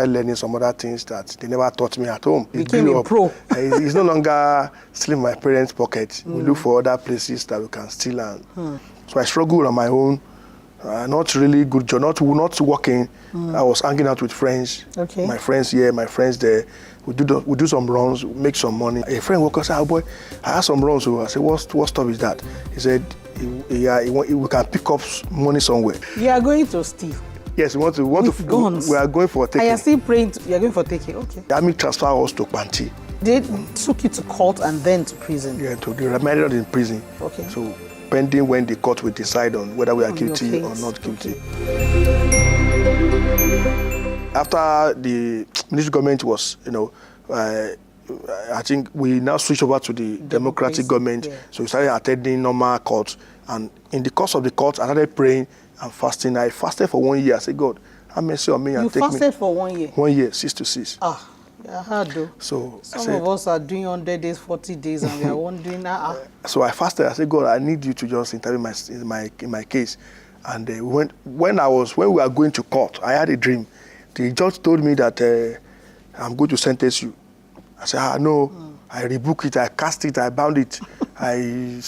started learning some other things that they never taught me at home. Became a pro. It's no longer still in my parents' pocket. We look for other places that we can steal. And so I struggled on my own. Not really good job, not working. I was hanging out with friends. Okay. My friends here, my friends there. We do some runs, make some money. A friend woke up and said, "Oh boy, I have some runs." So I said, what stuff is that? He said, we can pick up money somewhere. You are going to steal? Yes, we are going for taking. I am still praying. You are going for taking, okay. The army transfer us to Panti. They took you to court and then to prison? Yeah, to be remanded in prison. Okay. So pending when the court will decide on whether we are guilty or not guilty. After the military government was, I think we now switched over to the democratic government. Yeah. So we started attending normal courts. And in the course of the court, I started praying and fasting. I fasted for 1 year. I said, God, have mercy on me and take me. You fasted for 1 year? 1 year, 6 to 6. Ah, yeah, hard though. So some of us are doing 100 days, 40 days, and we are wondering, So I fasted. I said, God, I need you to just intervene in my case. And when we were going to court, I had a dream. The judge told me that I'm going to sentence you. I said, no, I rebuke it, I cast it, I bound it. I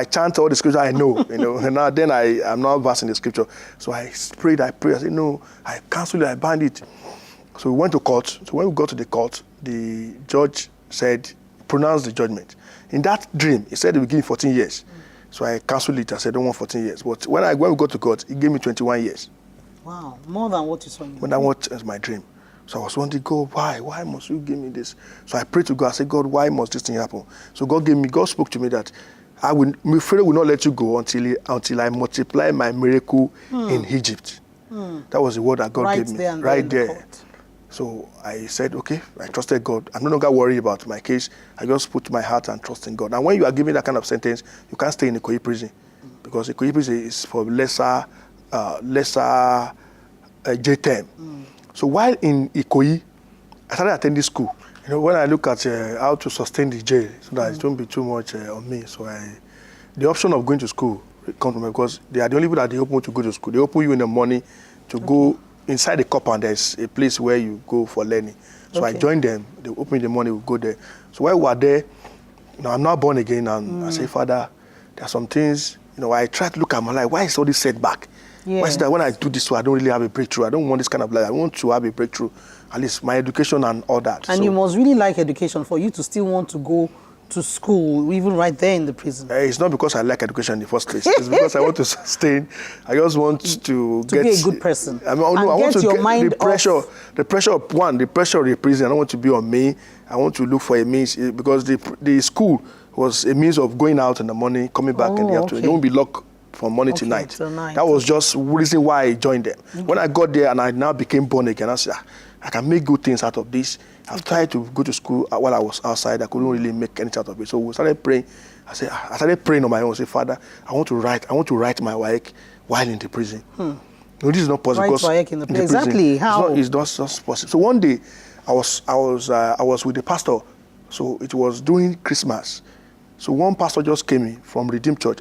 chant all the scripture I know, and now then I'm not versed in the scripture. So I prayed, I said, no, I cancel it, I bind it. So we went to court. So when we got to the court, the judge pronounced the judgment. In that dream, he said he would give me 14 years. So I canceled it. I said, I don't want 14 years. But when we got to court, he gave me 21 years. Wow, more than what you saw in your dream. More than what is my dream. So I was wondering, God, why? Why must you give me this? So I prayed to God. I said, God, why must this thing happen? So God spoke to me that my Pharaoh will not let you go until I multiply my miracle in Egypt. That was the word that God gave me. Right there. So I said, okay, I trusted God. I'm no longer worried about my case. I just put my heart and trust in God. And when you are given that kind of sentence, you can't stay in a Ikoyi prison. Because Ikoyi prison is for lesser jail term. So while in Ikoyi, I started attending school. When I look at how to sustain the jail, so that it won't be too much on me. So the option of going to school comes from me because they are the only people that they open to go to school. They open you in the morning to go inside the compound. There's a place where you go for learning. So I joined them. They open in the morning, we go there. So while we were there, I'm not born again, and I say, Father, there are some things. I try to look at my life. Why is all this setback? Yes. Why is that when I do this, I don't really have a breakthrough? I don't want this kind of life. I want to have a breakthrough, at least my education and all that. And you must really like education for you to still want to go to school, even right there in the prison. It's not because I like education in the first place. It's because I want to sustain. I just want to get... be a good person. I want to get mind the pressure of the pressure of the prison. I don't want to be on me. I want to look for a means, because the school was a means of going out in the morning, coming back in the afternoon. You won't be locked from morning to night. That was just the reason why I joined them. When I got there and I now became born again, I said, I can make good things out of this. I've tried to go to school while I was outside. I couldn't really make anything out of it. So we started praying. I started praying on my own. I said, Father, I want to write my work while in the prison. No, this is not possible. Write in the prison. Exactly. How? It's not possible. So one day, I was with the pastor. So it was during Christmas. So one pastor just came in from Redeemed Church.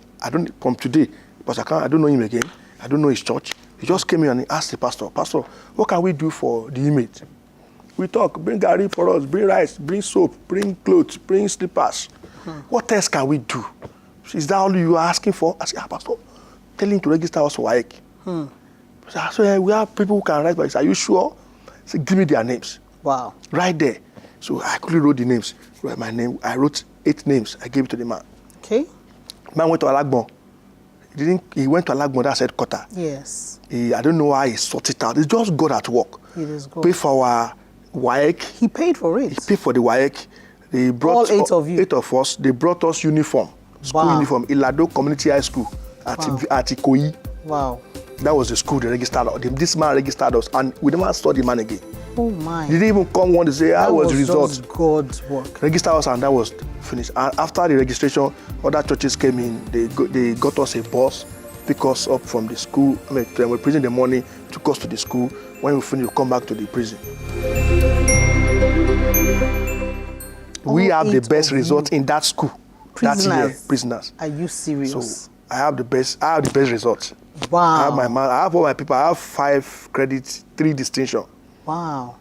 From today, because I don't know him again. I don't know his church. He just came in and he asked the pastor, what can we do for the inmate? We talk, bring garri for us, bring rice, bring soap, bring clothes, bring slippers. What else can we do? Is that all you are asking for? I said, Pastor, tell him to register us for WAEC. So we have people who can write, but are you sure? He said, give me their names. Wow. Right there. So I quickly wrote the names. Wrote my name. I wrote 8 names. I gave it to the man. Okay. Man went to Alagbon. He went to Alagbon, that's headquarters. Yes. I don't know how he sorted it out. It's just God at work. It is God. Pay for our WAEC. He paid for it. He paid for the WAEC. They brought all 8 of you. 8 of us. They brought us uniform. School uniform. Ilado Community High School at Ikoyi. Wow. That was the school they registered us. This man registered us, and we never saw the man again. Oh my. He didn't even come one to say, how was the result? That was God's work. Register us, and that was finished. And after the registration, other churches came in. They got us a bus, pick us up from the school. We prison in the morning, took us to the school. When we finished, we come back to the prison. We have the best result in that school. Prisoners. That year, prisoners. Are you serious? So I have the best results. Wow. I have all my people. I have 5 credits, 3 distinction. Wow.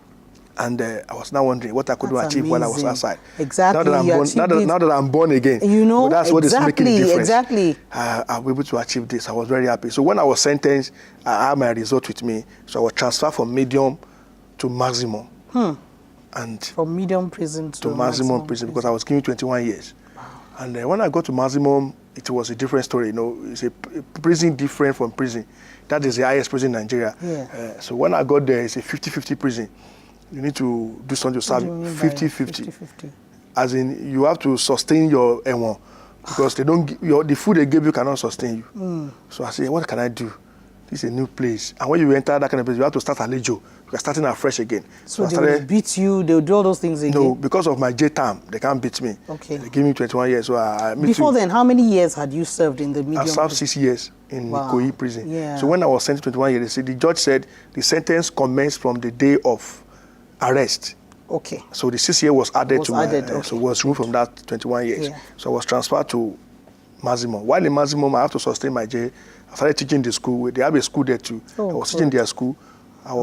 And I was now wondering what I could That's achieve while I was amazing. outside. Exactly. Now that I'm born again, You know, that's what is making the difference. Exactly. I'll be able to achieve this. I was very happy. So when I was sentenced, I had my result with me. So I was transferred from medium to maximum. And From medium prison to maximum prison because I was given 21 years. Wow. And when I got to maximum, it was a different story. You know, it's a prison different from prison. That is the highest prison in Nigeria. Yeah. So when I got there, it's a 50-50 prison. You need to do something to serve 50-50. As in, you have to sustain your N1 because they don't the food they give you cannot sustain you. So I said, what can I do? This is a new place. And when you enter that kind of place, you have to start alejo. You're starting afresh again. So they will beat you, they will do all those things again? No, because of my J term, they can't beat me. Okay. They give me 21 years. So Before then, how many years had you served in the medium I served prison? 6 years in Ikoyi prison. Yeah. So when I was sentenced to 21 years, the judge said the sentence commenced from the day of arrest. Okay. So the 6 years was added to my, okay. so was removed from that 21 years. Yeah. So I was transferred to maximum. While in maximum, I have to sustain my J. I started teaching the school. They have a school there too. I was teaching their school. I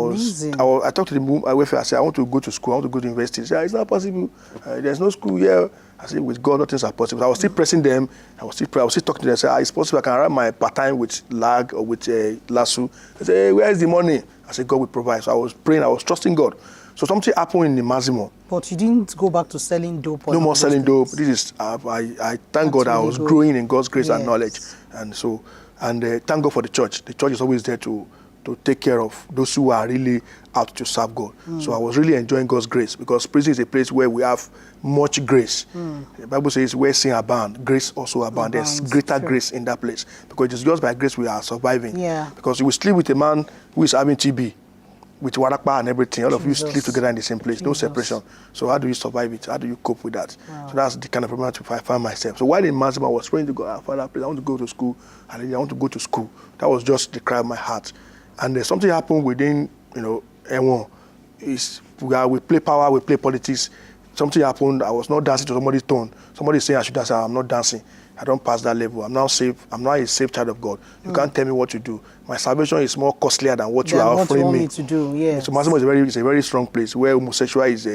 talked to the welfare. I said, I want to go to school. I want to go to university. They said, it's not possible. There's no school here. I said, with God, nothing's are possible. I was still pressing them. I was still talking to them. I said, it's possible. I can run my part-time with LAG or with LASU. They said, hey, where is the money? I said, God will provide. So I was praying. I was trusting God. So something happened in the maximum. But you didn't go back to selling dope? No more selling dope. This is, I thank God I was growing in God's grace and knowledge. And so, thank God for the church. The church is always there to take care of those who are really out to serve God. So I was really enjoying God's grace because prison is a place where we have much grace. The Bible says where sin abound, grace also abound. There's greater grace in that place because it's just by grace we are surviving. Yeah. Because you will sleep with a man who is having TB, with warakpa and everything. All of you sleep together in the same place, no separation. So how do you survive it? How do you cope with that? Wow. So that's the kind of problem I find myself. So while in maximum, I was praying to God, Father, please, I want to go to school. I want to go to school. That was just the cry of my heart. And something happened within, N1. We play power, we play politics. Something happened. I was not dancing to somebody's tone. Somebody saying I should dance. I'm not dancing. I don't pass that level. I'm now safe. I'm now a safe child of God. You can't tell me what to do. My salvation is more costlier than what you are offering me. To do, yes. So maximum is a very strong place where homosexual is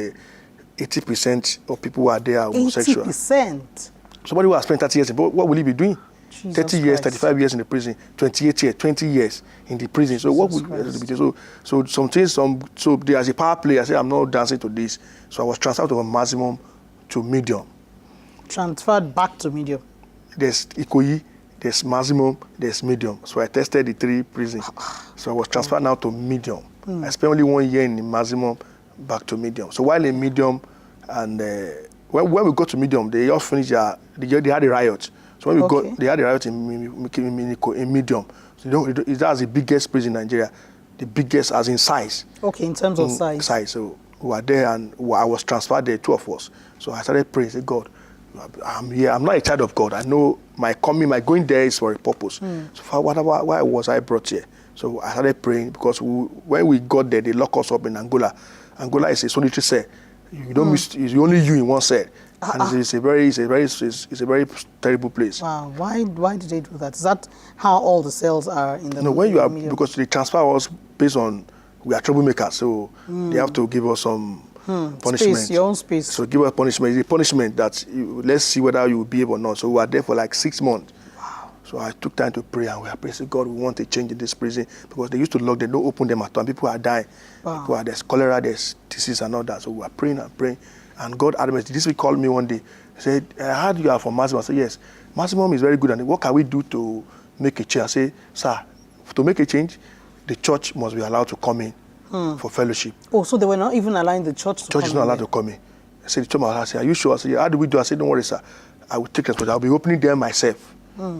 80% of people who are there are homosexual. 80%. Somebody who has spent 30 years, what will he be doing? Jesus 30 years, Christ. 35 years in the prison, 28 years, 20 years in the prison. So what would be doing? So there's a power play. I said, I'm not dancing to this. So I was transferred from maximum to medium. Transferred back to medium. There's Ikoyi, there's maximum, there's medium. So I tested the 3 prisons. So I was transferred now to medium. I spent only 1 year in the maximum, back to medium. So while in medium, and when we got to medium, they all finished they had a riot. So when we got, they had a riot in medium. So that's the biggest prison in Nigeria, the biggest as in size. Okay, in terms of size. Size. So we were there, and I was transferred there, 2 of us. So I started praying, say, God, I'm here. I'm not a child of God. I know my going there is for a purpose. So why was I brought here? So I started praying because when we got there, they locked us up in Angola. Angola is a solitary cell. You don't miss. It's only you in one cell, and it's a very terrible place. Wow. Why did they do that? Is that how all the cells are in the? No, when you are because they transfer us based on we are troublemakers, so they have to give us some punishment. Space, your own space. So give us punishment. It's a punishment that let's see whether you will be able or not. So we were there for like 6 months. Wow. So I took time to pray, and we are praying, God, we want a change in this prison because they used to lock, they don't open them at all. People are dying. Wow. There's cholera, there's disease and all that. So we are praying and praying. And God admitted, this week called me one day. He said, I heard you are from Maximum. I said, yes. Maximum is very good. And what can we do to make a change? I said, sir, to make a change, the church must be allowed to come in for fellowship. Oh, so they were not even allowing the church to come in? Church is not allowed to come in. I said, the church must allow. I said, are you sure? I said, how do we do? I said, don't worry, sir. I will take responsibility. I'll be opening them myself.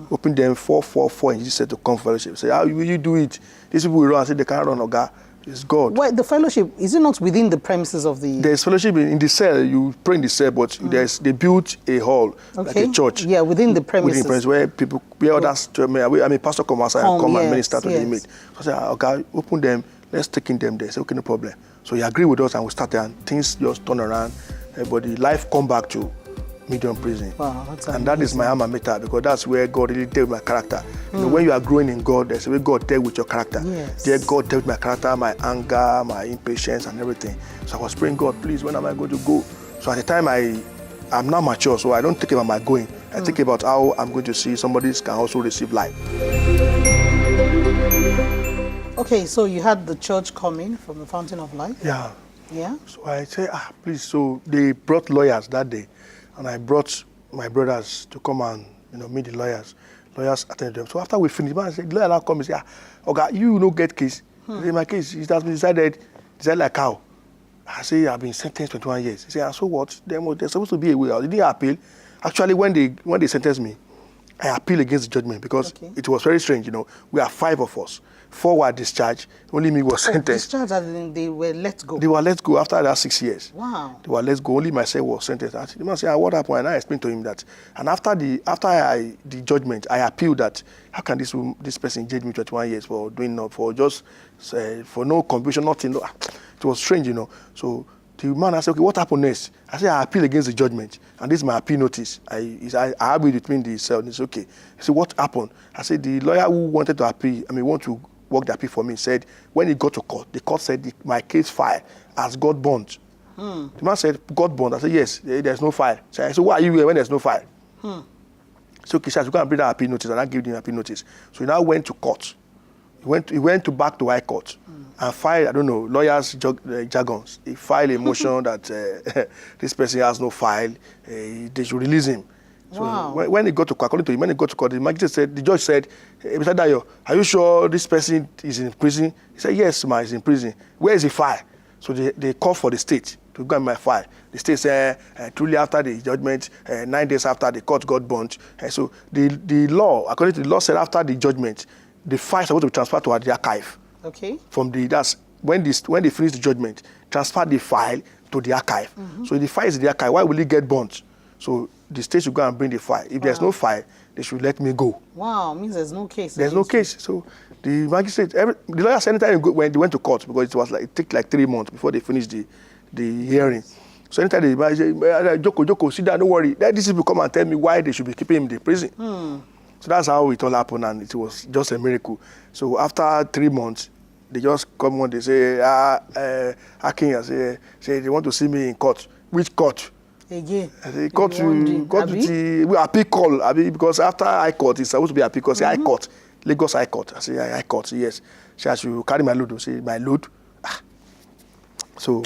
Open them 444 and he said to come fellowship. Say, how will you do it? These people will run. I said, they can't run, Oga. It's God. Wait, the fellowship, is it not within the premises of the... There's fellowship in the cell. You pray in the cell, but they built a hall, like a church. Yeah, within the premises. Within the premises where people, where others, pastor come outside and come and minister to the inmate. So I said, okay, open them, let's take in them there. I said, okay, no problem. So he agreed with us and we started and things just turn around. Everybody, life come back to medium prison. Wow, that's and that is my alma mater, because that's where God really dealt with my character. You know, when you are growing in God, there's a way God dealt with your character. Yes. There God dealt with my character, my anger, my impatience, and everything. So I was praying, God, please, when am I going to go? So at the time, I'm now mature, so I don't think about my going. I think about how I'm going to see somebody can also receive life. Okay, so you had the church coming from the Fountain of Life? Yeah. Yeah? So I said, please. So they brought lawyers that day, and I brought my brothers to come and meet the lawyers. Lawyers attended them. So after we finished, man, I said, the lawyer now come and say, okay, you no get case. I say, my case, it has been decided like how? I say, I've been sentenced 21 years. He said, so what? There's supposed to be a way out. They didn't appeal. Actually, when they sentenced me, I appealed against the judgment because it was very strange. We are 5 of us. 4 were discharged. Only me was sentenced. Discharged, and they were let go. They were let go after that 6 years. Wow. They were let go. Only myself was sentenced. The man said, what happened? And I explained to him that. And after the judgment, I appealed that how can this person judge me 21 years for doing for no conviction, nothing. It was strange, So the man said, okay, what happened next? I said, I appeal against the judgment. And this is my appeal notice. I argued between the cell. And it's okay. He said, what happened? I said, the lawyer who wanted to appeal, want to work the appeal for me, said, when he got to court, the court said my case file has got bond. The man said, got bond? I said, yes, there's no file. So I said, why are you here when there's no file? So okay, you can't bring that appeal notice, and I gave him appeal notice. So he now went to court. He went back to High Court and filed, lawyers' jargons. He filed a motion that this person has no file, they should release him. So when he got to court, according to him, when he got to court, the judge said, Mr. Dayo, are you sure this person is in prison? He said, yes, ma, he's in prison. Where is the file? So they called for the state to go and my file. The state said, truly after the judgment, 9 days after the court got burnt. So the law, according to the law, said after the judgment, the file is supposed to be transferred to the archive. Okay. When they finish the judgment, transfer the file to the archive. So if the file is in the archive, why will it get burnt? So the state should go and bring the file. If there's no file, they should let me go. Wow, means there's no case. There's no case. So the magistrate, the lawyer said anytime when they went to court, because it took 3 months before they finished the hearing. So anytime they say, Joko, sit down, don't worry. Then these people come and tell me why they should be keeping him in the prison. So that's how it all happened, and it was just a miracle. So after 3 months, they just come on, they say, Akin, I say they want to see me in court. Which court? Again. I say, court to appeal call, because after High Court, it's supposed to be appeal call. Say High Court, Lagos High Court. I say High Court, yes. Say I should carry my load. I say my load. So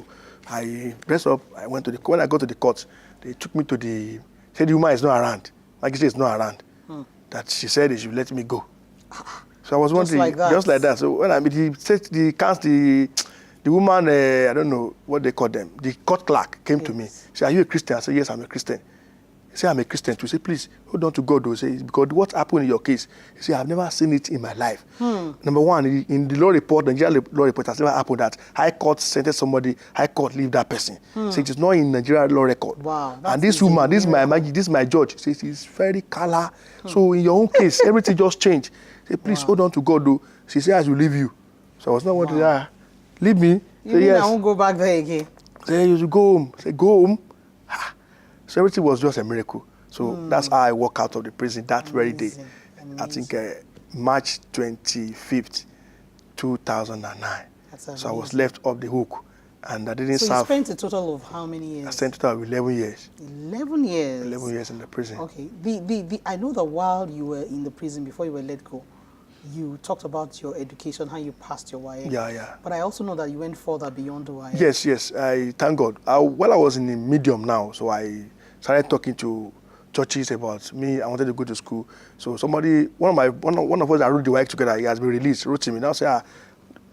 I dressed up. I went to when I got to the court, they took me to said the woman is not around. Magistrate is not around. That she said they should let me go. So I was wondering, just like that. So when the woman, I don't know what they call them, the court clerk came to me. She said, are you a Christian? I said, yes, I'm a Christian. He said, I'm a Christian too. He said, please, hold on to God. He said, because what happened in your case? He said, I've never seen it in my life. Number one, in the law report, the Nigerian law report, has never happened that High Court sentenced somebody, High Court leave that person. So it is not in Nigerian law record. Wow. And this woman, this is my judge, says she's very color. So in your own case, everything just changed. He said, please hold on to God though. She said, I will leave you. So I was not wanting to leave me. You mean yes. I won't go back there again? Say, you should go home. Say, go home. So everything was just a miracle. So that's how I walked out of the prison that very day. I think March 25th, 2009. So I was left off the hook. And I didn't serve. So you spent a total of how many years? I spent a total of 11 years. 11 years? 11 years in the prison. Okay. I know that while you were in the prison, before you were let go, you talked about your education, how you passed your YA. Yeah. But I also know that you went further beyond the YA. Yes. I thank God. While I was in the medium now, so I started talking to churches about me. I wanted to go to school. So one of us that wrote the YA together, he has been released, wrote to me. Now say,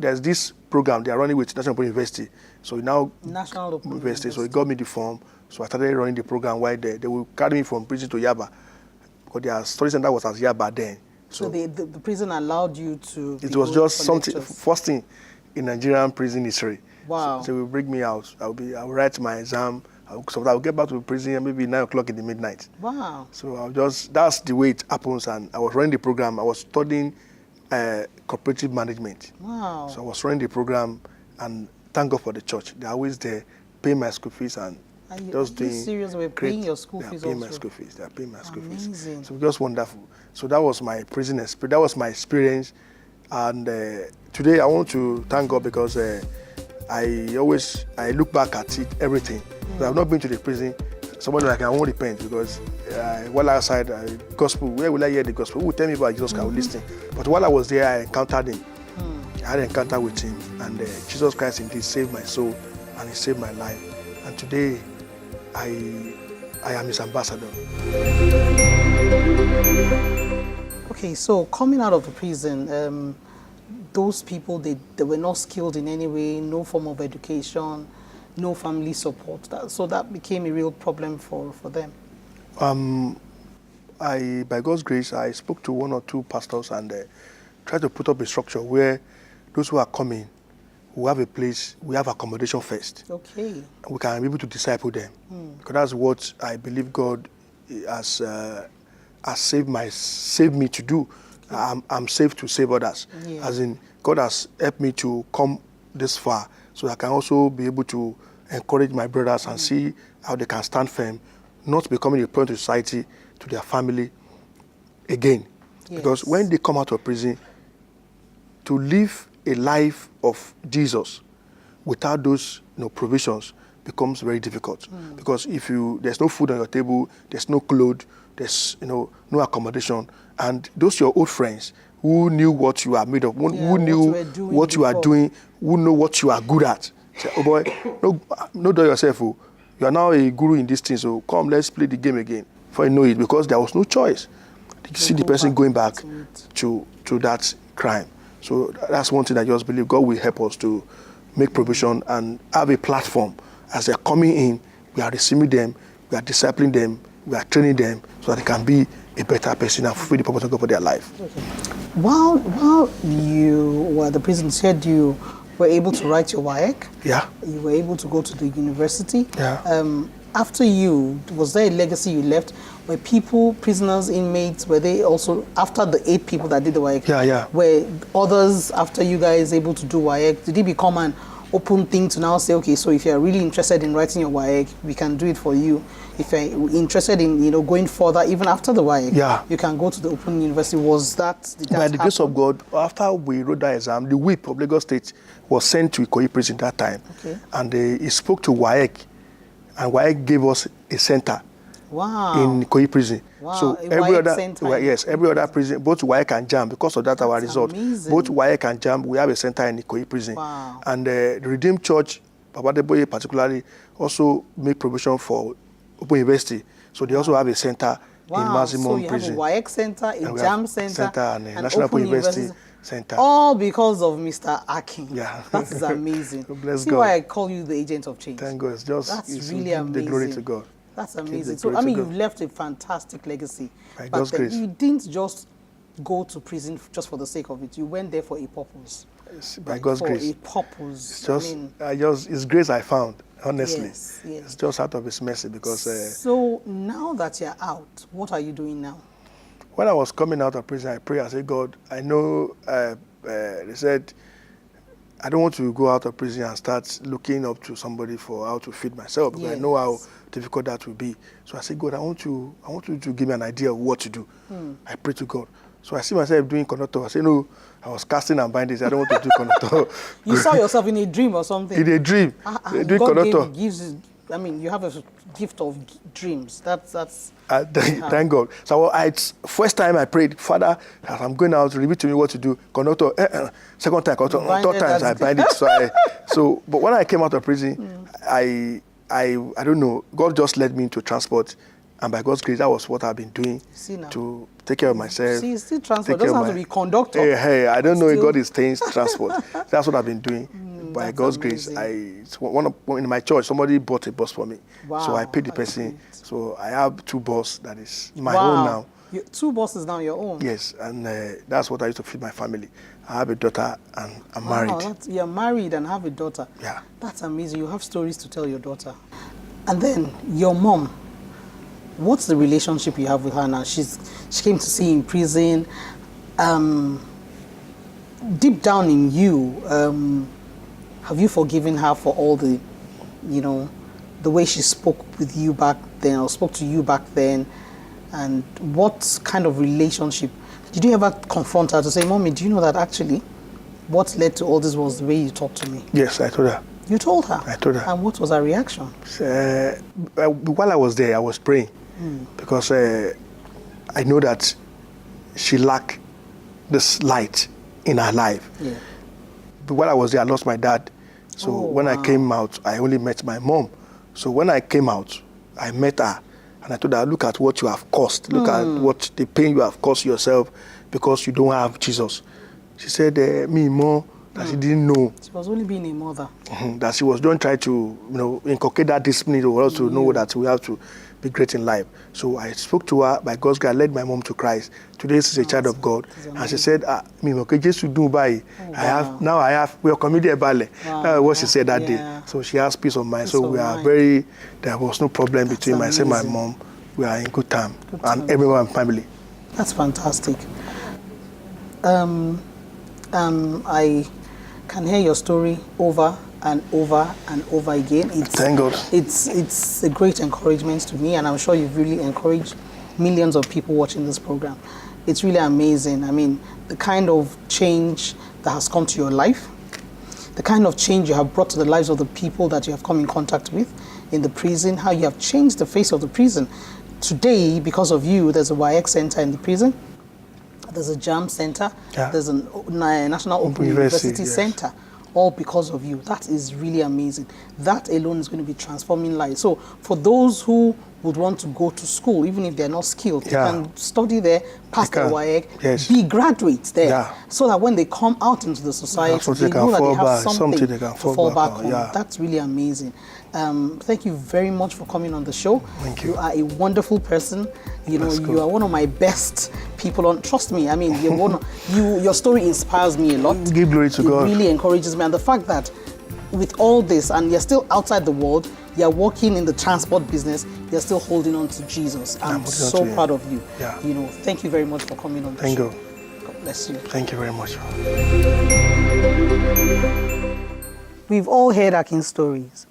there's this program they are running with National Open University. So now National Open University. So he got me the form. So I started running the program while there. They will carry me from prison to Yaba, because their study center was at Yaba then. So the prison allowed you to. It was just something first thing in Nigerian prison history. Wow. So they will bring me out. I'll write my exam. I'll get back to the prison maybe 9 o'clock in the midnight. Wow. So that's the way it happens. And I was running the program. I was studying cooperative management. Wow. So I was running the program, and thank God for the church. They're always there, paying my school fees, and Are you just doing serious? We're great. paying your school They are fees paying my also? school fees. They are paying my school fees. Amazing. So just wonderful. So that was my prison experience. That was my experience. And today I want to thank God because I look back at it, everything. So I've not been to the prison. Somebody like I won't repent because while outside gospel, where will I hear the gospel? Who will tell me about Jesus? I will listen. But while I was there, I encountered him. I had an encounter with him, and Jesus Christ indeed saved my soul, and he saved my life. And today, I am his ambassador. Okay, so coming out of the prison, those people, they were not skilled in any way, no form of education, no family support. So that became a real problem for them. By God's grace, I spoke to one or two pastors and tried to put up a structure where those who are coming, who have a place, we have accommodation first. Okay. We can be able to disciple them. Because that's what I believe God has saved me to do. I'm saved to save others. Yeah. As in, God has helped me to come this far so I can also be able to encourage my brothers and see how they can stand firm, not becoming a point to society, to their family again. Yes. Because when they come out of prison, to live a life of Jesus without those provisions becomes very difficult. Because if there's no food on your table, there's no clothes, there's no accommodation, and those your old friends who knew what you are made of, who knew what you are doing, who know what you are good at. Say, oh boy, no do yourself. Oh. You are now a guru in this thing, so come, let's play the game again. For you know it, because there was no choice. You see the person going back to that crime. So that's one thing I just believe God will help us to make provision and have a platform. As they're coming in, we are receiving them, we are discipling them, we are training them so that they can be a better person and fulfill the purpose of God for their life. Okay. While you were at the prison, you said you were able to write your WAEC. Yeah. You were able to go to the university. Yeah. After you, was there a legacy you left? Were people, prisoners, inmates, were they also, after the 8 people that did the WAEC? Yeah. Were others, after you guys able to do WAEC, did it become an open thing to now say, okay, so if you're really interested in writing your WAEC, we can do it for you. If you're interested in going further, even after the WAEC, you can go to the Open University. Was that? By the grace of God, after we wrote that exam, the whip of Lagos State was sent to Ikoyi prison that time. Okay. And he spoke to WAEC, and WAEC gave us a center. Wow. In Ikoyi prison. Wow. So every other prison, both WAEC and JAM, because of that our result, amazing. Both WAEC and JAM, we have a center in Ikoyi prison. Wow. And the Redeemed Church, Babadeboye particularly, also make provision for Open University. So they also have a center in maximum prison. So you have a WAEC center, a JAM center, and a National Open University center. All because of Mr. Akin. Yeah. That is amazing. So bless See God. why I call you the agent of change. Thank God. That's really amazing. The glory to God. That's amazing. So, I mean, you've left a fantastic legacy. By but God's grace. You didn't just go to prison just for the sake of it. You went there for a purpose. Yes, by God's grace. For a purpose. It's grace I found, honestly. Yes. It's just out of His mercy because... so, now that you're out, what are you doing now? When I was coming out of prison, I prayed, I said, God, I know, they said, I don't want to go out of prison and start looking up to somebody for how to feed myself because I know how difficult that will be. So I said, God, I want you to give me an idea of what to do. I prayed to God. So I see myself doing conductor. I said, no, I was casting and binding. I don't want to do conductor. You saw yourself in a dream or something? In a dream, doing God conductor. You have a gift of dreams. That's. Thank God. So first time I prayed, Father, as I'm going out, reveal to me what to do. Conductor, second time, conductor, third time I bind it. But when I came out of prison, I don't know. God just led me into transport, and by God's grace, that was what I've been doing to take care of myself. See, still transport. It doesn't have to be conductor. Hey, I don't know if God is saying transport. That's what I've been doing. By God's grace, in my church, somebody bought a bus for me. Wow, so I paid the person. Great. So I have 2 buses that is my own now. 2 buses now your own? Yes, and that's what I used to feed my family. I have a daughter and I'm married. You're married and have a daughter. Yeah. That's amazing. You have stories to tell your daughter. And then your mom, what's the relationship you have with her now? She came to see you in prison. Deep down in you, have you forgiven her for all the, the way she spoke with you back then, or spoke to you back then, and what kind of relationship? Did you ever confront her to say, Mommy, do you know that actually what led to all this was the way you talked to me? Yes, I told her. You told her? I told her. And what was her reaction? While I was there, I was praying because I know that she lacked this light in her life. Yeah. But while I was there, I lost my dad. So when I came out, I only met my mom. So when I came out, I met her. And I told her, look at what you have caused. Look at what the pain you have caused yourself because you don't have Jesus. She said, me more, that she didn't know. She was only being a mother. That she was don't try to, inculcate that discipline or else to know that we have to be great in life. So I spoke to her, by God's grace, I led my mom to Christ. Today she's a child of God. And she said, me, okay, just to do by I have we are committed about it. That's what she said that day. So she has peace of mind. So we are there was no problem between myself and my mom. We are in good time. And everyone family. That's fantastic. I can hear your story over and over and over again. Thank God. It's a great encouragement to me, and I'm sure you've really encouraged millions of people watching this program. It's really amazing. I mean, the kind of change that has come to your life, the kind of change you have brought to the lives of the people that you have come in contact with in the prison, how you have changed the face of the prison. Today, because of you, there's a YX center in the prison. There's a JAM center. Yeah. There's a National Open University Center. All because of you. That is really amazing. That alone is going to be transforming lives. So for those who would want to go to school, even if they're not skilled, they can study there, pass their WAEC, be graduates there, so that when they come out into the society, they know that they have something to fall back on. That's really amazing. Thank you very much for coming on the show. Thank you. You are a wonderful person. You know, you are one of my best people on. Trust me. I mean, your story inspires me a lot. Give glory to God. It really encourages me, and the fact that with all this, and you're still outside the world, you're working in the transport business, you're still holding on to Jesus. I'm so proud of you. Yeah. You know, thank you very much for coming on the show. Thank you. God bless you. Thank you very much. We've all heard Akin's stories.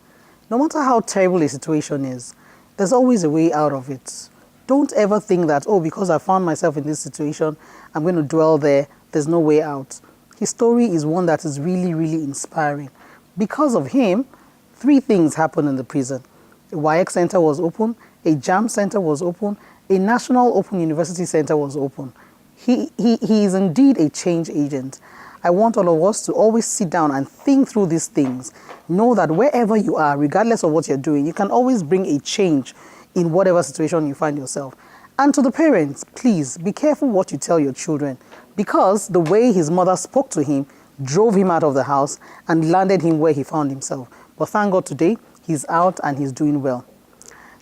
No matter how terrible a situation is, there's always a way out of it. Don't ever think that, because I found myself in this situation, I'm going to dwell there. There's no way out. His story is one that is really, really inspiring. Because of him, 3 things happened in the prison. A YX center was open, a JAM center was open, a National Open University Center was open. He is indeed a change agent. I want all of us to always sit down and think through these things. Know that wherever you are, regardless of what you're doing, you can always bring a change in whatever situation you find yourself. And to the parents, please be careful what you tell your children, because the way his mother spoke to him drove him out of the house and landed him where he found himself. But thank God today, he's out and he's doing well.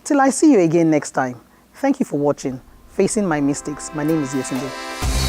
Till I see you again next time, thank you for watching Facing My Mistakes. My name is Yetunde.